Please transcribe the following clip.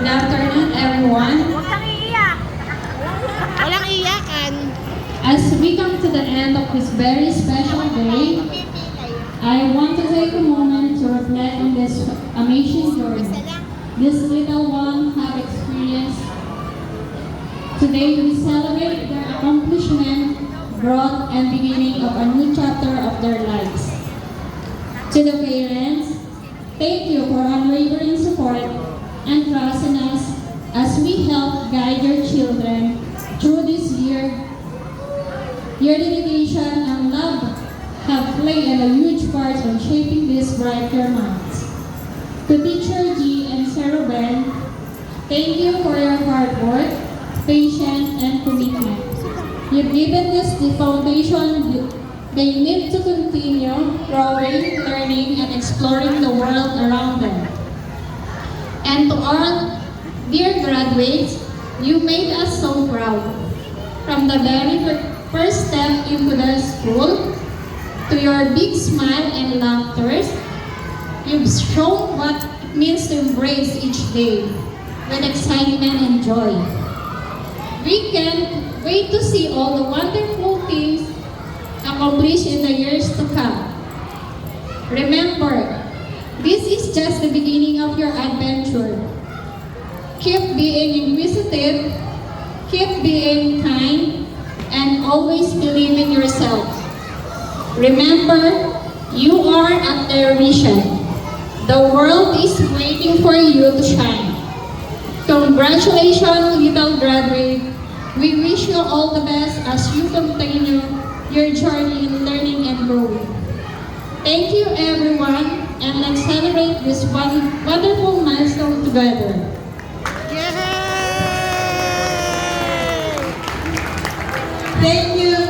Good afternoon, everyone. Huwag kang iiyak. Walang iyakan. As we come to the end of this very special day, I want to take a moment to reflect on this amazing journey this little one have experienced. Today we celebrate their accomplishment, growth, and beginning of a new chapter of their lives. To the parents, thank you for unwavering support and trust in us as we help guide your children through this year. Your dedication and love have played a huge part in shaping these brighter minds. To Teacher G and Sarah Ben, thank you for your hard work, patience, and commitment. You've given us the foundation they need to continue growing, learning, and exploring the world around them. And to all dear graduates, you made us so proud. From the very first step into the school, to your big smile and laughter, you've shown what it means to embrace each day with excitement and joy. We can't wait to see all the wonderful things accomplished in the years to come. Remember, this is just the beginning of your adventure. Keep being inquisitive, keep being kind, and always believe in yourself. Remember, you are at their vision. The world is waiting for you to shine. Congratulations, little graduate. We wish you all the best as you continue your journey in learning and growing. Thank you, everyone, and let's celebrate this wonderful milestone together. Yay! Thank you,